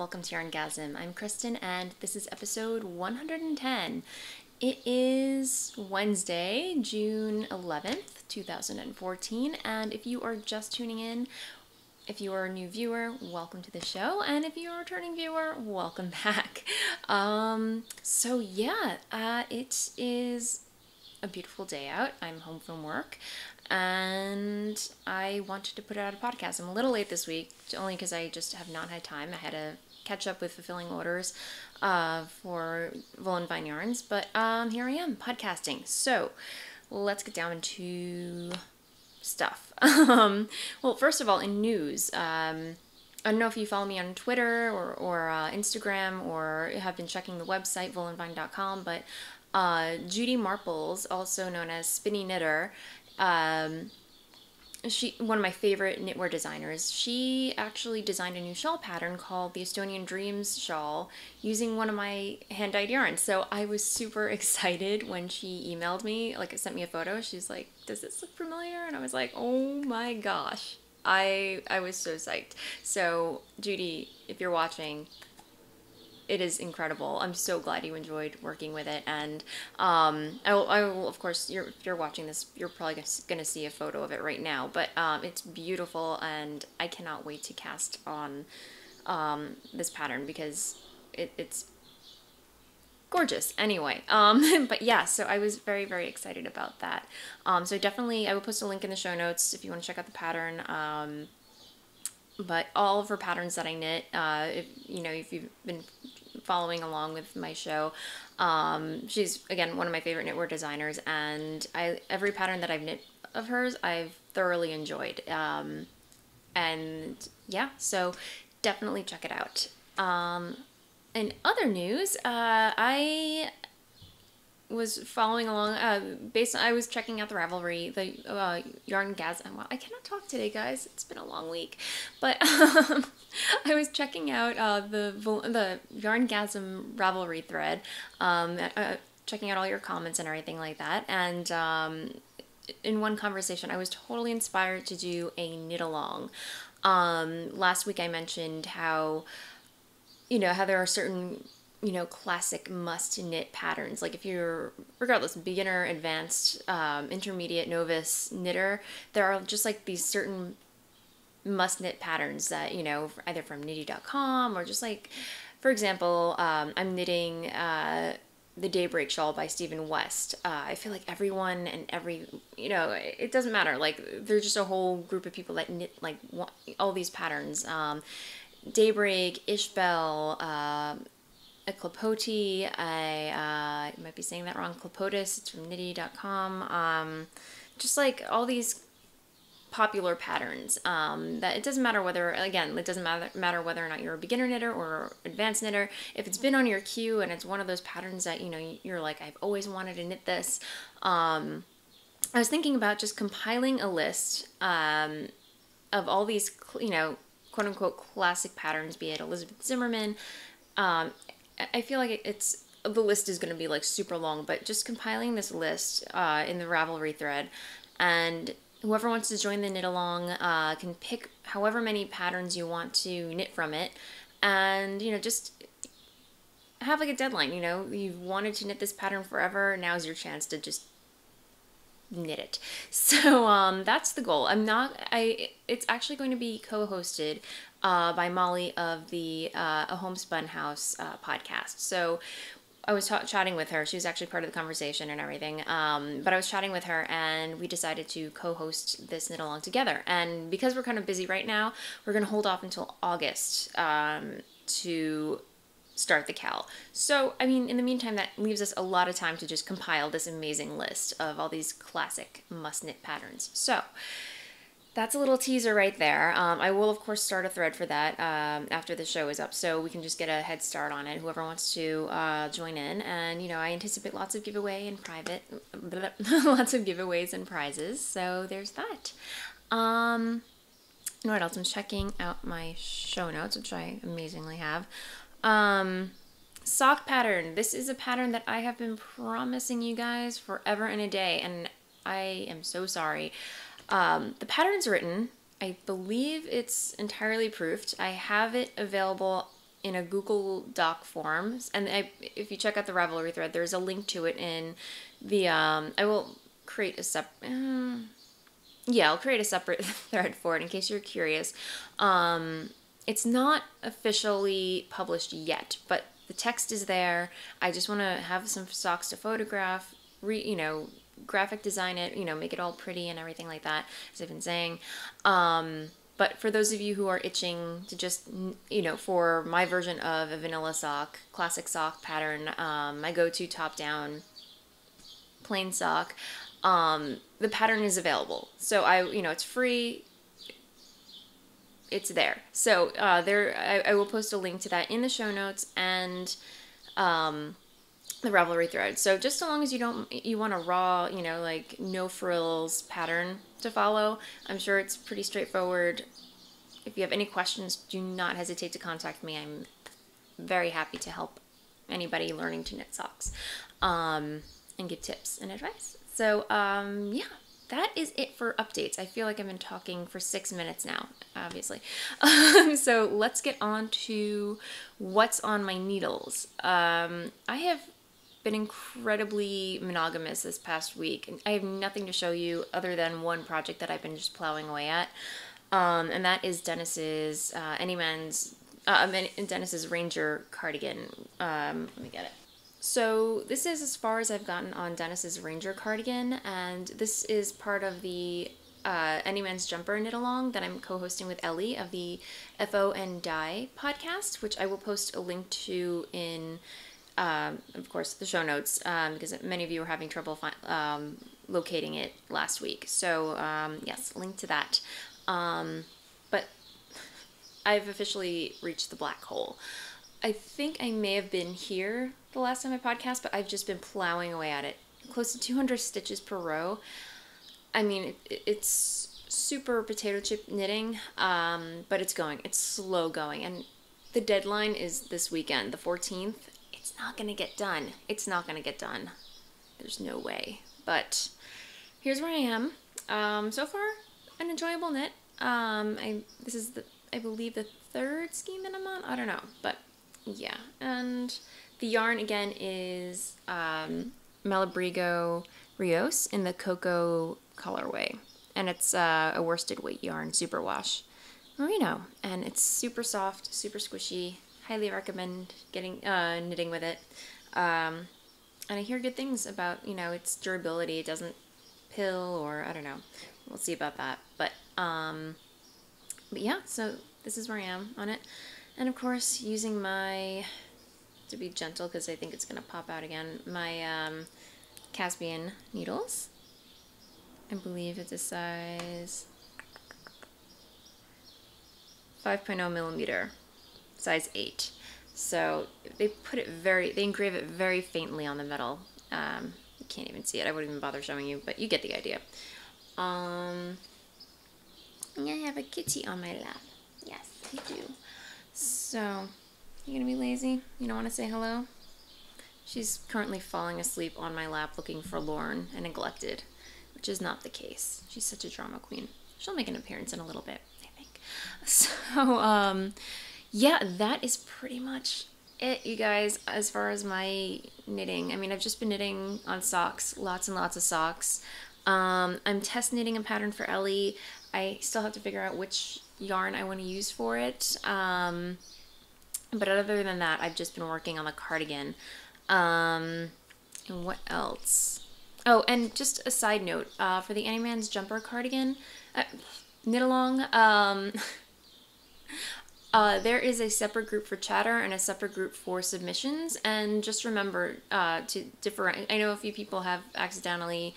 welcome to YarnGasm. I'm Kristen and this is episode 110. It is Wednesday, June 11th, 2014, and if you are just tuning in, if you are a new viewer, welcome to the show, and if you are a returning viewer, welcome back. It is a beautiful day out. I'm home from work, and I wanted to put out a podcast. I'm a little late this week, only because I just have not had time. I had to catch up with fulfilling orders for Voolenvine yarns, but here I am, podcasting. So, let's get down into stuff. Well, first of all, in news, I don't know if you follow me on Twitter or Instagram or have been checking the website, voolenvine.com, but Judy Marples, also known as Spinny Knitter, she, one of my favorite knitwear designers, she actually designed a new shawl pattern called the Estonian Dreams shawl using one of my hand-dyed yarns. So I was super excited when she emailed me, sent me a photo. She's like, does this look familiar? And I was like, oh my gosh. I was so psyched. So Judy, if you're watching, it is incredible. I'm so glad you enjoyed working with it, and I will of course, if you're watching this, you're probably going to see a photo of it right now, but it's beautiful, and I cannot wait to cast on this pattern because it's gorgeous. Anyway, but yeah, so I was very, very excited about that. So definitely, I will post a link in the show notes if you want to check out the pattern. But all of her patterns that I knit, if you've been following along with my show, she's, again, one of my favorite knitwear designers, and every pattern that I've knit of hers, I've thoroughly enjoyed. And yeah, so definitely check it out. In other news, I was following along, I was checking out the Ravelry, the YarnGasm. Well, I cannot talk today, guys. It's been a long week. But I was checking out the YarnGasm Ravelry thread, checking out all your comments and everything like that. And in one conversation, I was totally inspired to do a knit-along. Last week I mentioned how there are certain classic must knit patterns. Like if you're, regardless, beginner, advanced, intermediate, novice knitter, there are just like these certain must knit patterns that, either from knitty.com or just like, for example, I'm knitting the Daybreak shawl by Stephen West. I feel like everyone and it doesn't matter. Like there's just a whole group of people that knit like all these patterns. Daybreak, Ishbel, Eclipoti, I might be saying that wrong, Clipotis, it's from knitty.com, just like all these popular patterns, that it doesn't matter whether, again, it doesn't matter whether or not you're a beginner knitter or advanced knitter. If it's been on your queue and it's one of those patterns that, you're like, I've always wanted to knit this, I was thinking about just compiling a list, of all these, quote unquote classic patterns, be it Elizabeth Zimmerman. I feel like the list is going to be like super long, but just compiling this list in the Ravelry thread, and whoever wants to join the knit along can pick however many patterns you want to knit from it, and just have like a deadline. You've wanted to knit this pattern forever, now's your chance to just knit it. So that's the goal. It's actually going to be co-hosted by Molly of the A Homespun House podcast. So I was chatting with her. She was actually part of the conversation and everything. But I was chatting with her, and we decided to co-host this knit along together. And because we're kind of busy right now, we're going to hold off until August to start the cal. So, in the meantime, that leaves us a lot of time to just compile this amazing list of all these classic must-knit patterns. So, that's a little teaser right there. I will, of course, start a thread for that after the show is up, so we can just get a head start on it, whoever wants to join in. And, I anticipate lots of giveaway and lots of giveaways and prizes, so there's that. What else? I'm checking out my show notes, which I amazingly have. Sock pattern. This is a pattern that I have been promising you guys forever and a day, and I am so sorry. The pattern's written. I believe it's entirely proofed. I have it available in a Google Doc form, and if you check out the Ravelry thread, there's a link to it in the, I will create a I'll create a separate thread for it in case you're curious. It's not officially published yet, but the text is there. I just want to have some socks to photograph, graphic design it, make it all pretty and everything like that, as I've been saying. But for those of you who are itching to just, for my version of a vanilla sock, classic sock pattern, my go-to top-down plain sock, the pattern is available. So it's free. It's there. So I will post a link to that in the show notes and the Ravelry thread. So just so long as you want a raw, like no frills pattern to follow, I'm sure it's pretty straightforward. If you have any questions, do not hesitate to contact me. I'm very happy to help anybody learning to knit socks and give tips and advice. So yeah, that is it for updates. I feel like I've been talking for 6 minutes now, obviously. So let's get on to what's on my needles. I have been incredibly monogamous this past week, and I have nothing to show you other than one project that I've been just plowing away at, and that is Dennis's Dennis's Ranger cardigan. Let me get it. So this is as far as I've gotten on Dennis's Ranger cardigan, and this is part of the Anyman's Jumper knit along that I'm co-hosting with Ellie of the FO and Dye podcast, which I will post a link to in, of course, the show notes, because many of you were having trouble locating it last week. So yes, link to that. But I've officially reached the black hole. I think I may have been here the last time I podcast, but I've just been plowing away at it. Close to 200 stitches per row. I mean, it's super potato chip knitting, but it's going. It's slow going. And the deadline is this weekend, the 14th. It's not going to get done. It's not going to get done. There's no way. But here's where I am. So far, an enjoyable knit. This is, I believe, the third scheme that I'm on. I don't know, but yeah. And the yarn, again, is Malabrigo Rios in the Cocoa colorway. And it's a worsted weight yarn, superwash merino. And it's super soft, super squishy. Highly recommend knitting with it. And I hear good things about, its durability. It doesn't pill, or I don't know. We'll see about that. But yeah, so this is where I am on it. And of course, using to be gentle because I think it's going to pop out again, my Caspian needles. I believe it's a size 5.0 millimeter, size 8. So they engrave it very faintly on the metal. You can't even see it. I wouldn't even bother showing you, but you get the idea. And I have a kitty on my lap. Yes, I do. So, you gonna be lazy? You don't want to say hello? She's currently falling asleep on my lap looking forlorn and neglected, which is not the case. She's such a drama queen. She'll make an appearance in a little bit, I think. So, yeah, that is pretty much it, you guys, as far as my knitting. I mean, I've just been knitting on socks, lots and lots of socks. I'm test knitting a pattern for Ellie. I still have to figure out which yarn I want to use for it. But other than that, I've just been working on the cardigan. And what else? Oh, and just a side note, for the Anyman's Jumper cardigan, knit along, there is a separate group for chatter and a separate group for submissions. And just remember to differentiate. I know a few people have accidentally,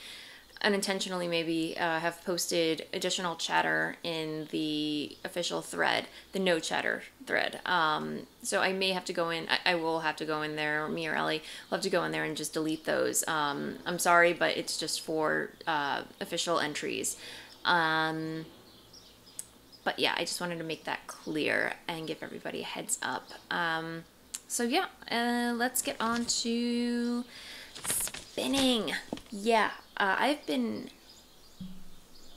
unintentionally maybe, have posted additional chatter in the official thread, the no chatter thread. So I may have to go in, I will have to go in there, or me or Ellie will have to go in there and just delete those. I'm sorry, but it's just for official entries. But yeah, I just wanted to make that clear and give everybody a heads up. So yeah, let's get on to spinning. Yeah, I've been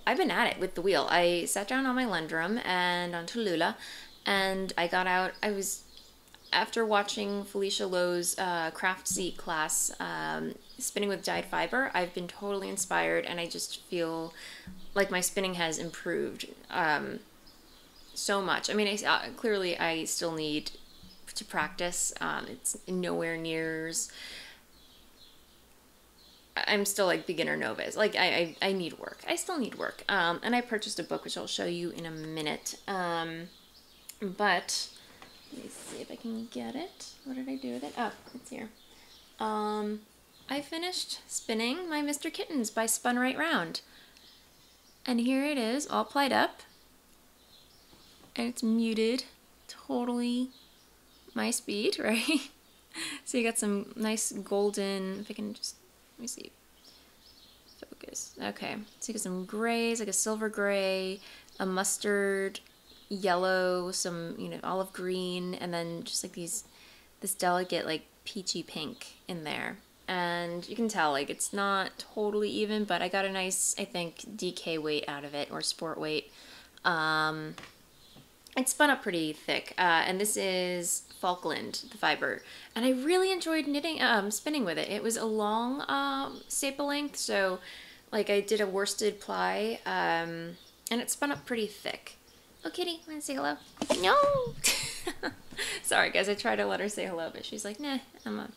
at it with the wheel. I sat down on my Lendrum and on Tallulah, and I got out. after watching Felicia Lowe's craft seat class, spinning with dyed fiber, I've been totally inspired, and I just feel like my spinning has improved so much. I mean, clearly I still need to practice. It's nowhere near. I'm still like beginner novice. Like I need work. I still need work. And I purchased a book which I'll show you in a minute. But let me see if I can get it. What did I do with it? Oh, it's here. I finished spinning my Mr. Kittens by Spun Right Round. And here it is, all plied up. And it's muted. Totally my speed, right? So you got some nice golden, if I can just, let me see. Focus. Okay. So you got some grays, like a silver gray, a mustard yellow, some, you know, olive green, and then just like this delicate like peachy pink in there. And you can tell like it's not totally even, but I got a nice, I think, DK weight out of it, or sport weight. It spun up pretty thick, and this is Falkland, the fiber, and I really enjoyed spinning with it. It was a long staple length, so like I did a worsted ply, and it spun up pretty thick. Oh, kitty, wanna say hello? No! Sorry guys, I tried to let her say hello, but she's like, nah, I'm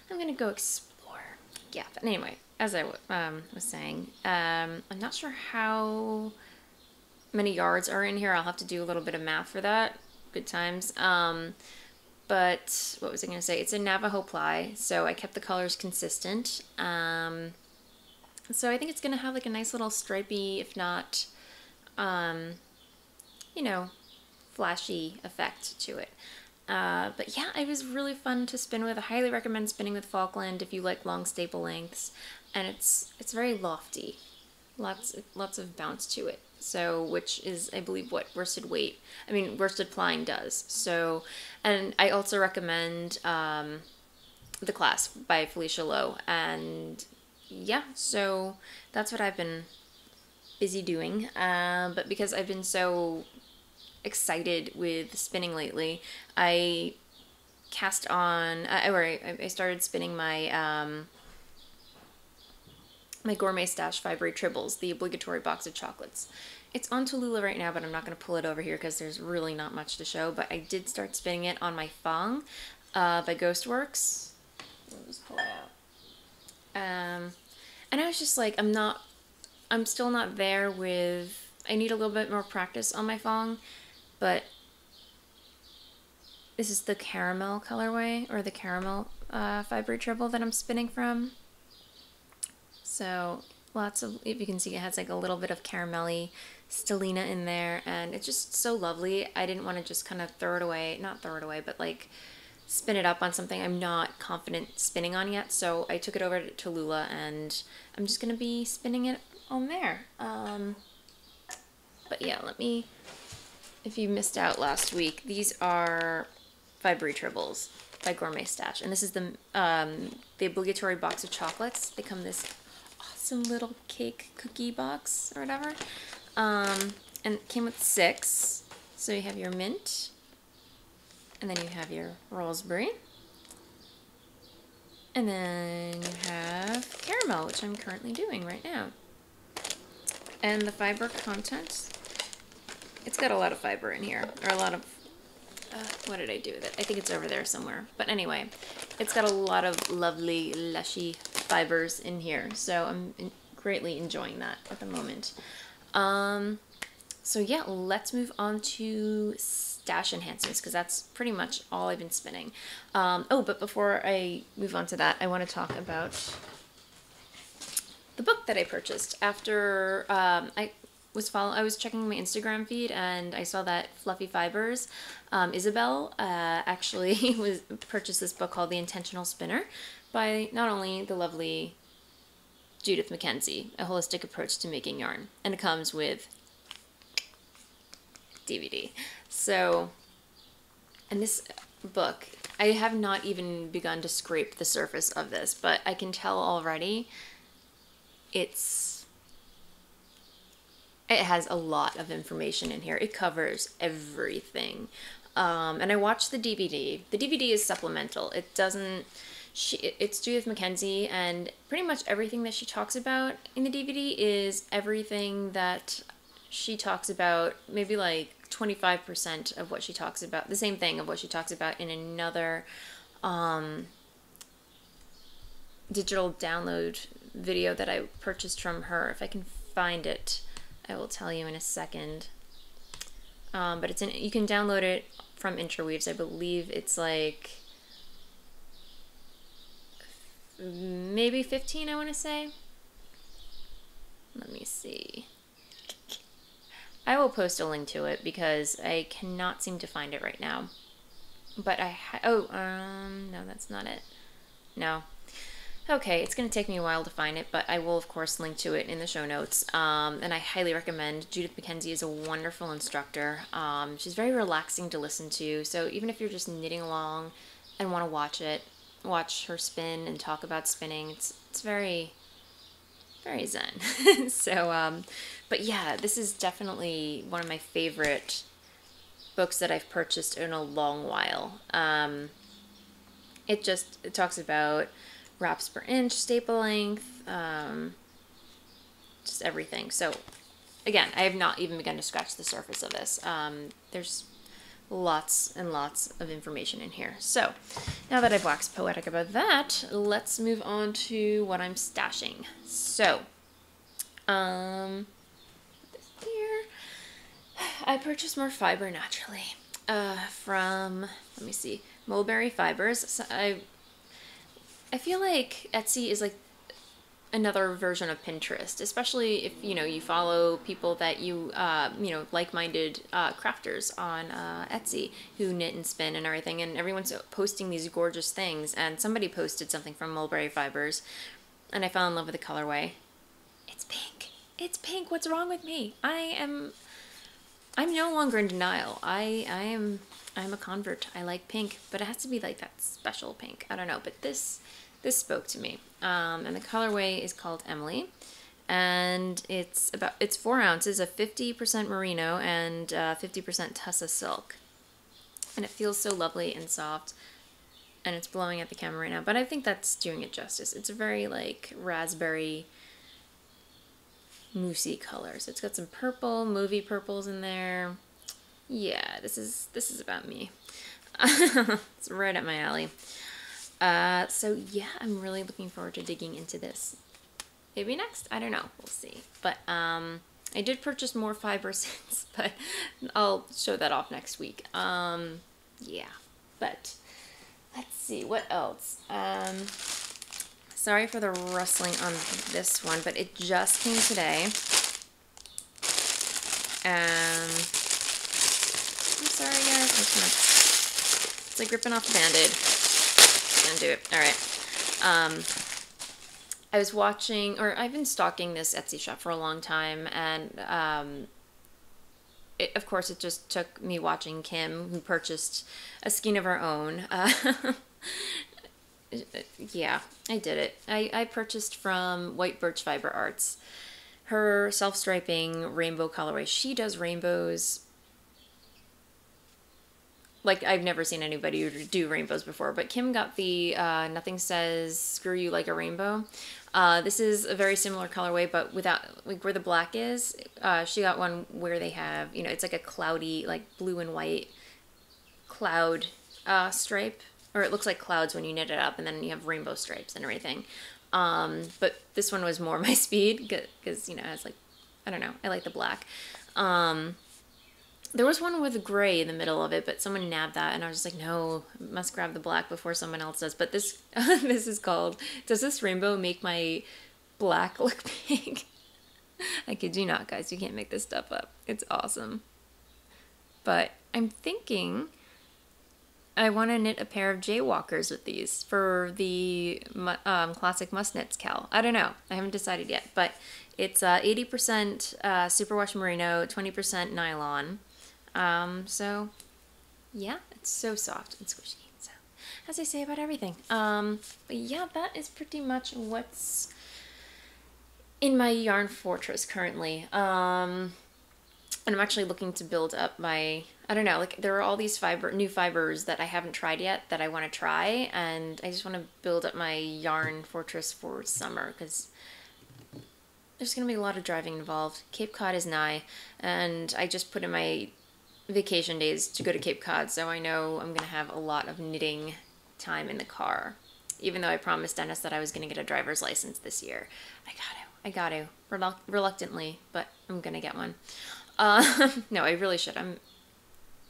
gonna go explore. Yeah, but anyway, as I was saying, I'm not sure how many yards are in here. I'll have to do a little bit of math for that. Good times. But what was I going to say? It's a Navajo ply, so I kept the colors consistent. So I think it's going to have like a nice little stripy, if not, you know, flashy effect to it. But yeah, it was really fun to spin with. I highly recommend spinning with Falkland if you like long staple lengths, and it's very lofty. Lots of bounce to it. So, which is, I believe, what worsted plying does. So, and I also recommend The Class by Felicia Lowe. And yeah, so that's what I've been busy doing. But because I've been so excited with spinning lately, I cast on, I started spinning my my Gourmet Stash Fibery Tribbles, the obligatory box of chocolates. It's on Tallulah right now, but I'm not going to pull it over here because there's really not much to show, but I did start spinning it on my Fong by Ghostworks. Let me just pull it out. And I was just like, I'm still not there with, I need a little bit more practice on my Fong, but this is the caramel colorway, or the caramel Fibery Tribble that I'm spinning from. So lots of, if you can see, it has like a little bit of caramelly stellina in there, and it's just so lovely. I didn't want to just kind of throw it away, not throw it away, but like spin it up on something I'm not confident spinning on yet. So I took it over to Tallulah, and I'm just going to be spinning it on there. But yeah, if you missed out last week, these are Fibery Tribbles by Gourmet Stash, and this is the obligatory box of chocolates. They come this awesome little cake cookie box or whatever, and it came with 6. So you have your mint, and then you have your raspberry, and then you have caramel, which I'm currently doing right now. And the fiber content, it's got a lot of fiber in here, or a lot of, what did I do with it? I think it's over there somewhere. But anyway, it's got a lot of lovely, lushy fibers in here. So I'm greatly enjoying that at the moment. So yeah, let's move on to stash enhancements, because that's pretty much all I've been spinning. Oh, but before I move on to that, I want to talk about the book that I purchased after I was checking my Instagram feed, and I saw that Fluffy Fibers, Isabel, actually purchased this book called The Intentional Spinner by not only the lovely Judith Mackenzie, A Holistic Approach to Making Yarn, and it comes with DVD. So, and this book, I have not even begun to scrape the surface of this, but I can tell already it has a lot of information in here. It covers everything. And I watched the DVD. The DVD is supplemental. It doesn't, it's Judith Mackenzie, and pretty much everything that she talks about in the DVD is everything that she talks about, maybe like 25% of what she talks about, the same thing of what she talks about in another digital download video that I purchased from her. If I can find it, I will tell you in a second. But it's you can download it from Interweaves. I believe it's like maybe 15, I want to say. Let me see. I will post a link to it because I cannot seem to find it right now. But no, that's not it. No. Okay, it's going to take me a while to find it, but I will, of course, link to it in the show notes. And I highly recommend. Judith Mackenzie is a wonderful instructor. She's very relaxing to listen to, so even if you're just knitting along and want to watch her spin and talk about spinning, it's very, very zen. So, but yeah, this is definitely one of my favorite books that I've purchased in a long while. It talks about wraps per inch, staple length, just everything. So again, I have not even begun to scratch the surface of this. There's lots and lots of information in here. So now that I've waxed poetic about that, let's move on to what I'm stashing. So, here, I purchased more fiber naturally from, let me see, Mulberry Fibers. So I feel like Etsy is like another version of Pinterest, especially if, you follow people that like-minded crafters on Etsy who knit and spin and everything, and everyone's posting these gorgeous things, and somebody posted something from Mulberry Fibers, and I fell in love with the colorway. It's pink. It's pink. What's wrong with me? I'm no longer in denial. I'm a convert. I like pink, but it has to be like that special pink. I don't know, but this spoke to me. And the colorway is called Emily, and it's 4 ounces of 50% merino and 50% tussa silk, and it feels so lovely and soft, and it's blowing at the camera right now, but I think that's doing it justice. It's a very like raspberry moussey color, so it's got some purple, movie purples in there. Yeah, this is about me. It's right up my alley. So yeah, I'm really looking forward to digging into this. Maybe next, I don't know, we'll see. But I did purchase more fiber since, but I'll show that off next week. Yeah, but let's see, what else? Sorry for the rustling on this one, but it just came today. I'm sorry guys, it's like ripping off the Band-Aid. Gonna do it. All right. I was watching, or I've been stalking this Etsy shop for a long time, and of course it just took me watching Kim, who purchased a skein of her own. Yeah, I did it. I purchased from White Birch Fiber Arts her self-striping rainbow colorway. She does rainbows like I've never seen anybody do rainbows before, but Kim got the Nothing Says Screw You Like a Rainbow. This is a very similar colorway, but without, like where the black is, she got one where they have, it's like a cloudy, like blue and white cloud stripe, or it looks like clouds when you knit it up, and then you have rainbow stripes and everything. But this one was more my speed, because, I was like, I don't know, I like the black. There was one with gray in the middle of it, but someone nabbed that, and I was just like, no, must grab the black before someone else does. But this, this is called, Does This Rainbow Make My Black Look Pink? I kid you not, guys. You can't make this stuff up. It's awesome. But I'm thinking I want to knit a pair of Jaywalkers with these for the Classic Must Knits Cal. I don't know. I haven't decided yet, but it's 80% superwash merino, 20% nylon. So yeah, it's so soft and squishy. So as I say about everything. But yeah, that is pretty much what's in my yarn fortress currently. And I'm actually looking to build up my I don't know, like there are all these new fibers that I haven't tried yet that I want to try, and I just want to build up my yarn fortress for summer because there's going to be a lot of driving involved. Cape Cod is nigh, and I just put in my vacation days to go to Cape Cod, so I know I'm going to have a lot of knitting time in the car. Even though I promised Dennis that I was going to get a driver's license this year. I got to. Reluctantly, but I'm going to get one. No, I really should.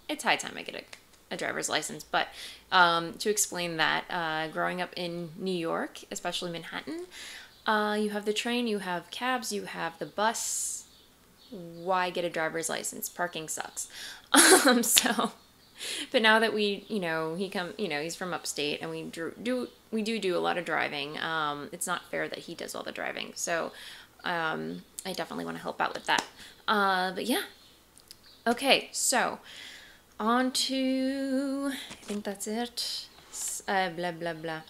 It's high time I get a driver's license, but to explain that, growing up in New York, especially Manhattan, you have the train, you have cabs, you have the bus. Why get a driver's license? Parking sucks. So, but now that he's from upstate, and we do a lot of driving. It's not fair that he does all the driving. So, I definitely want to help out with that. But yeah. Okay, so on to, I think that's it. Blah blah blah.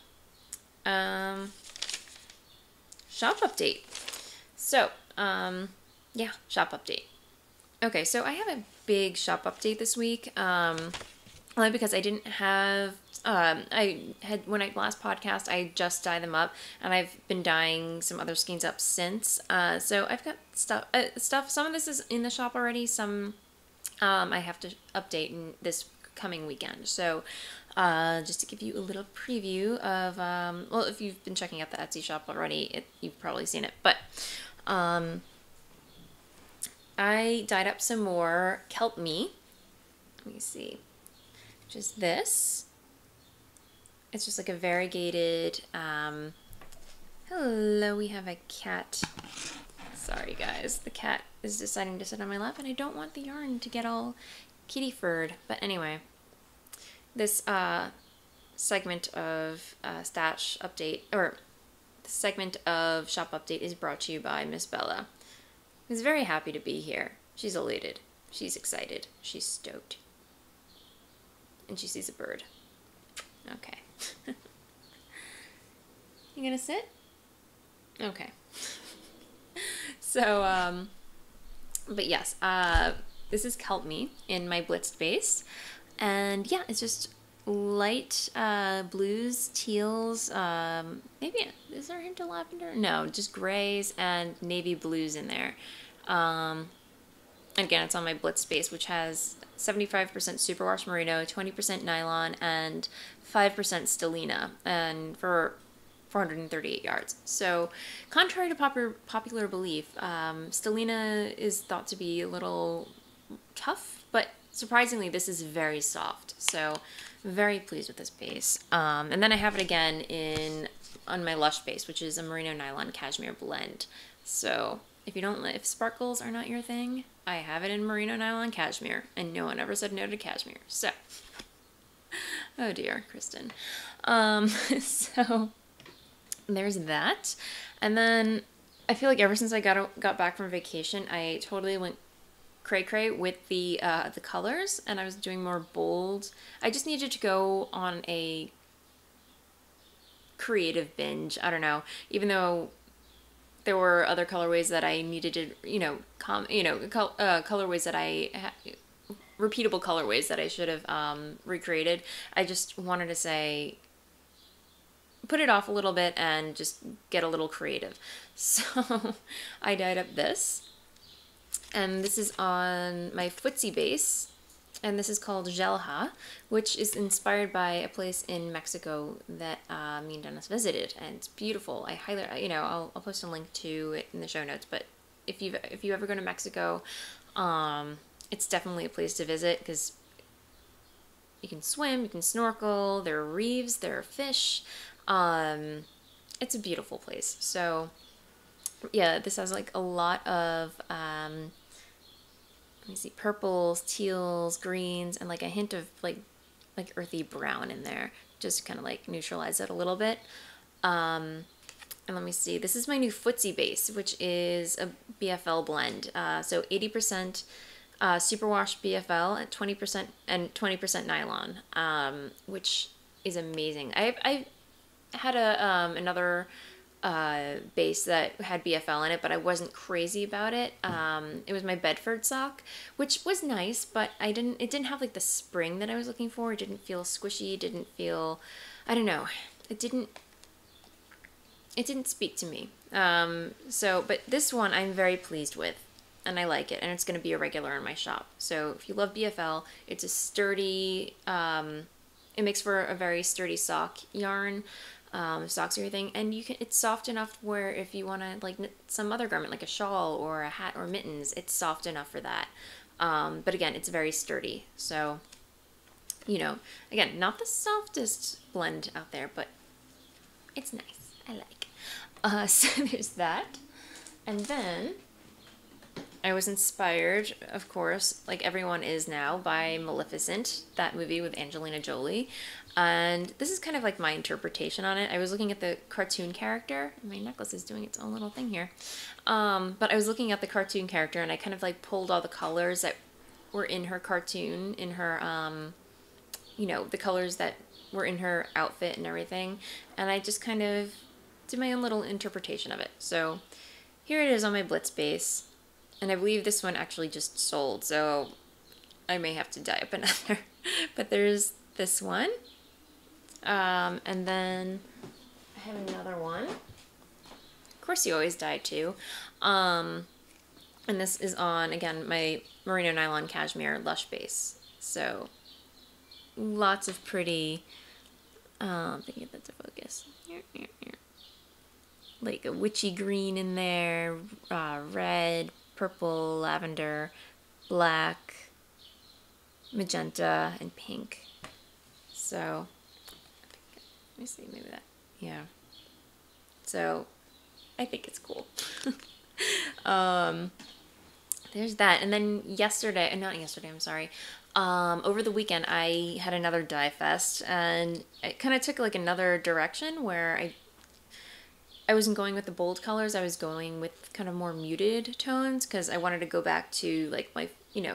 Shop update. So, yeah, shop update. Okay, so I have a big shop update this week. Only because I didn't have, when I last podcast, I just dyed them up, and I've been dyeing some other skeins up since. So I've got stuff, some of this is in the shop already, some, I have to update in this coming weekend. So, just to give you a little preview of, well, if you've been checking out the Etsy shop already, you've probably seen it, but, I dyed up some more Kelp Me. Let me see. Which is this. It's just like a variegated, hello, we have a cat. Sorry guys, the cat is deciding to sit on my lap and I don't want the yarn to get all kitty furred. But anyway, this segment of stash update, or the segment of shop update is brought to you by Miss Bella. Who's very happy to be here. She's elated. She's excited. She's stoked. And she sees a bird. Okay. You gonna sit? Okay. So, but yes, this is Kelp Me in my blitzed base. And yeah, it's just light blues, teals, maybe, is there a hint of lavender? No, just grays and navy blues in there. Again, it's on my blitzed base, which has 75% superwash merino, 20% nylon, and 5% stellina, and for 438 yards. So, contrary to popular belief, stellina is thought to be a little tough, but surprisingly, this is very soft. So, very pleased with this base. And then I have it again on my Lush base, which is a merino nylon cashmere blend. So, if sparkles are not your thing, I have it in merino nylon cashmere, and no one ever said no to cashmere. So, oh dear, Kristen. So there's that. And then I feel like ever since I got back from vacation, I totally went cray-cray with the colors, and I was doing more bold. I just needed to go on a creative binge. I don't know, even though there were other colorways that I needed to, colorways that repeatable colorways that I should have recreated. I just wanted to say, put it off a little bit and just get a little creative. So I dyed up this, and this is on my footsie base, and this is called Gelha, which is inspired by a place in Mexico that me and Dennis visited, and it's beautiful. I highly, I'll post a link to it in the show notes. But if you ever go to Mexico, it's definitely a place to visit because you can swim, you can snorkel. There are reefs, there are fish. It's a beautiful place. So yeah, this has like a lot of let me see, purples, teals, greens, and like a hint of like earthy brown in there, just to kind of like neutralize it a little bit. And let me see, this is my new footsie base, which is a BFL blend. So 80% superwash BFL and 20% nylon, which is amazing. I had another base that had BFL in it, but I wasn't crazy about it. It was my Bedford sock, which was nice, but it didn't have like the spring that I was looking for. It didn't feel squishy, it didn't feel, I don't know, it didn't speak to me. But this one I'm very pleased with, and I like it, and it's going to be a regular in my shop. So if you love BFL, it's a sturdy, it makes for a very sturdy sock yarn, socks or everything, and it's soft enough where if you want to like knit some other garment, like a shawl or a hat or mittens, it's soft enough for that. But again, it's very sturdy. So, again, not the softest blend out there, but it's nice. I like. So there's that. And then I was inspired, of course, like everyone is now, by Maleficent, that movie with Angelina Jolie. And this is kind of like my interpretation on it. I was looking at the cartoon character. My necklace is doing its own little thing here. But I was looking at the cartoon character, and I kind of like pulled all the colors that were in her cartoon, in her, the colors that were in her outfit and everything. And I just kind of did my own little interpretation of it. So here it is on my Blitz base. And I believe this one actually just sold, so I may have to dye up another. But there's this one. And then I have another one. Of course you always dye too. And this is on, again, my merino nylon cashmere Lush base. So lots of pretty, let me get that to focus. Like a witchy green in there, red, purple, lavender, black, magenta, and pink. So, let me see, maybe that, yeah. So, I think it's cool. There's that. And then over the weekend, I had another dye fest, and it kind of took like another direction where I wasn't going with the bold colors. I was going with kind of more muted tones because I wanted to go back to like my,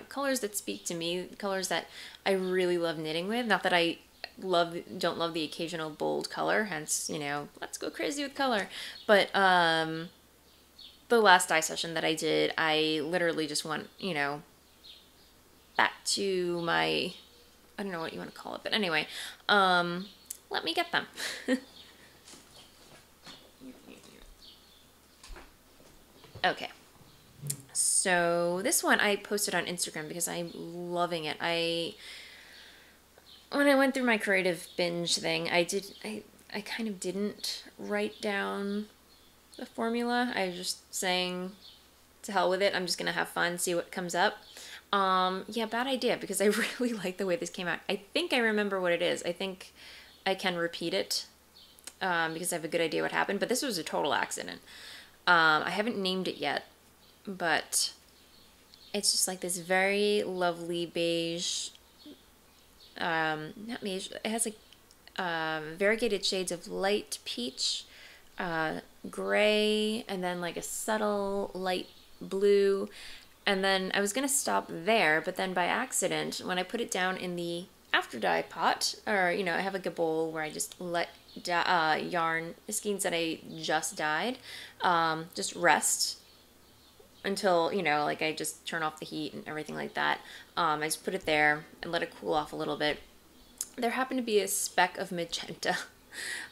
colors that speak to me, colors that I really love knitting with. Not that I don't love the occasional bold color, hence, let's go crazy with color. But the last dye session that I did, I literally just went, back to my, I don't know what you want to call it, but anyway, let me get them. Okay, so this one I posted on Instagram because I'm loving it. When I went through my creative binge thing, I kind of didn't write down the formula. I was just saying, to hell with it, I'm just gonna have fun, see what comes up. Yeah, bad idea, because I really like the way this came out. I think I remember what it is. I think I can repeat it, because I have a good idea what happened, but this was a total accident. I haven't named it yet, but it's just like this very lovely beige, not beige, it has like variegated shades of light peach, gray, and then like a subtle light blue. And then I was going to stop there, but then by accident, when I put it down in the after dye pot, or, I have like a bowl where I just let yarn, skeins that I just dyed, just rest until, like I just turn off the heat and everything like that. I just put it there and let it cool off a little bit. There happened to be a speck of magenta,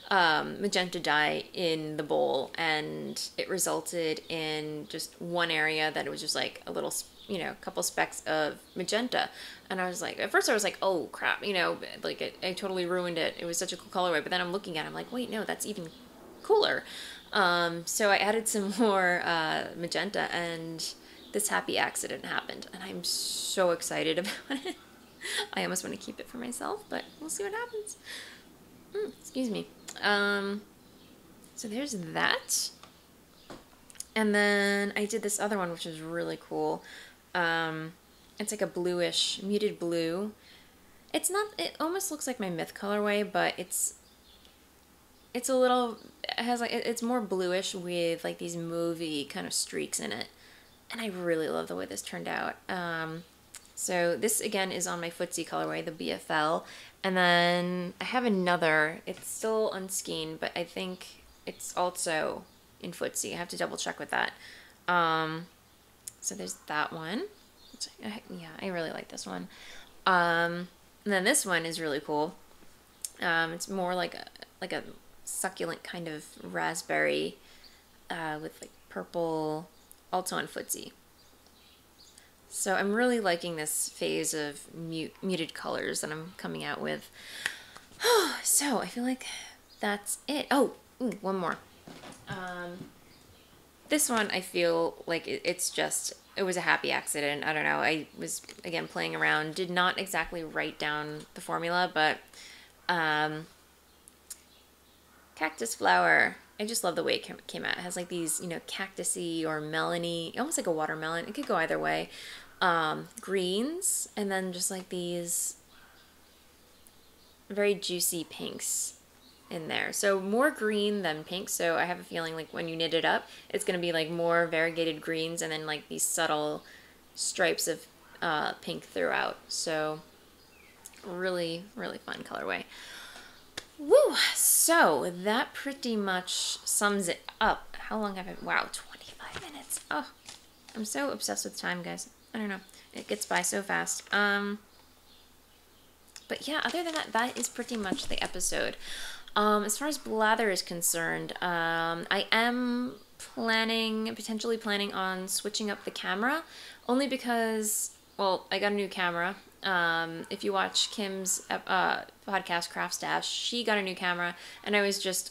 magenta dye in the bowl, and it resulted in just one area that it was just like a little, couple specks of magenta. And I was like, at first I was like, oh crap, like I totally ruined it. It was such a cool colorway. But then I'm looking at it, I'm like, wait, no, that's even cooler. So I added some more magenta, and this happy accident happened, and I'm so excited about it. I almost want to keep it for myself, but we'll see what happens. Excuse me. So there's that. And then I did this other one, which is really cool. It's like a bluish, muted blue. It's not, it almost looks like my Myth colorway, but it's a little, it has like, it's more bluish with like these mauvey kind of streaks in it. And I really love the way this turned out. So this again is on my Footsie colorway, the BFL. And then I have another, it's still unskeined, but I think it's also in footsie. I have to double check with that. So there's that one. Yeah, I really like this one. And then this one is really cool. It's more like a succulent kind of raspberry with like purple, also on footsie. So I'm really liking this phase of muted colors that I'm coming out with. So I feel like that's it. Oh, one more. This one I feel like it was a happy accident. I don't know. I was, again, playing around. Did not exactly write down the formula, but cactus flower. I just love the way it came out. It has like these, cactusy or melony, almost like a watermelon. It could go either way. Greens, and then just like these very juicy pinks in there. So more green than pink. So I have a feeling like when you knit it up, it's going to be like more variegated greens and then like these subtle stripes of pink throughout. So really, really fun colorway. Woo! So that pretty much sums it up. How long have I... Wow, 25 minutes. Oh, I'm so obsessed with time, guys. I don't know. It gets by so fast. But yeah, other than that, that is pretty much the episode. As far as blather is concerned, I am potentially planning on switching up the camera, only because, well, I got a new camera. If you watch Kim's podcast, Craft Stash, she got a new camera, and I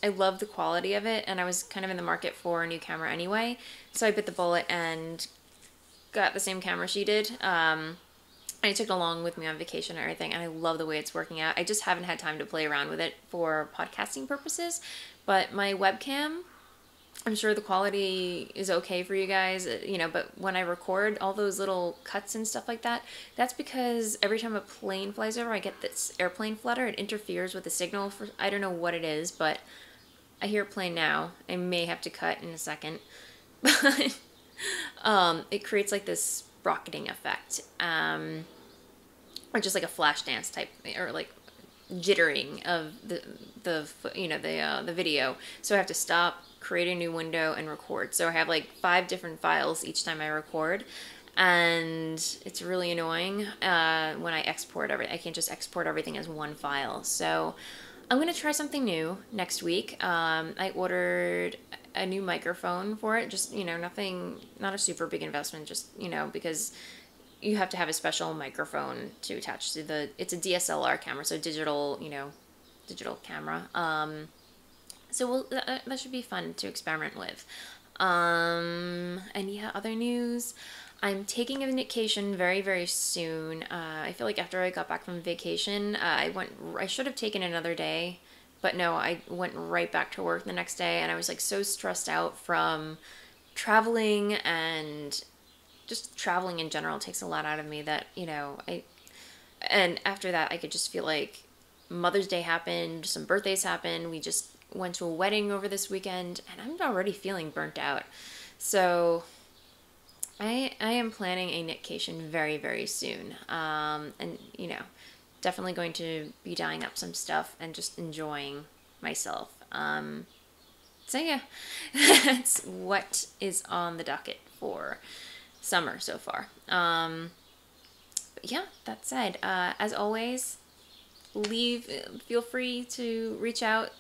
love the quality of it, and I was kind of in the market for a new camera anyway, so I bit the bullet and got the same camera she did. I took it along with me on vacation and everything, and I love the way it's working out. I just haven't had time to play around with it for podcasting purposes, but my webcam, I'm sure the quality is okay for you guys, but when I record all those little cuts and stuff like that, that's because every time a plane flies over, I get this airplane flutter. It interferes with the signal. I don't know what it is, but I hear a plane now. I may have to cut in a second. But it creates like this rocketing effect, or just like a flash dance type, or like jittering of the video. So I have to stop, create a new window, and record. So I have like 5 different files each time I record, and it's really annoying when I export everything. I can't just export everything as one file. So I'm gonna try something new next week. I ordered a new microphone for it. Just, nothing, not a super big investment, just, because you have to have a special microphone to attach to it's a DSLR camera, so digital camera. So that should be fun to experiment with. And yeah, other news. I'm taking a vacation very, very soon. I feel like after I got back from vacation, I should have taken another day, but no, I went right back to work the next day, and I was like so stressed out from traveling, and just traveling in general takes a lot out of me that, and after that I could just feel like Mother's Day happened, some birthdays happened, we just went to a wedding over this weekend, and I'm already feeling burnt out. So I am planning a knitcation very, very soon. And, definitely going to be dyeing up some stuff and just enjoying myself. So yeah, that's what is on the docket for summer so far. But yeah, that said, as always, feel free to reach out,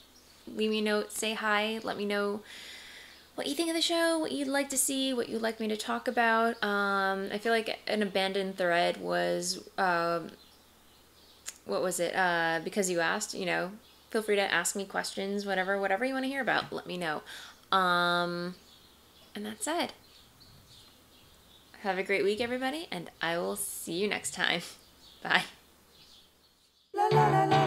leave me a note, say hi, let me know what you think of the show, what you'd like to see, what you'd like me to talk about. I feel like an abandoned thread was, what was it? Because you asked, feel free to ask me questions, whatever you want to hear about, let me know. And that's it. Have a great week, everybody, and I will see you next time. Bye. La, la, la, la.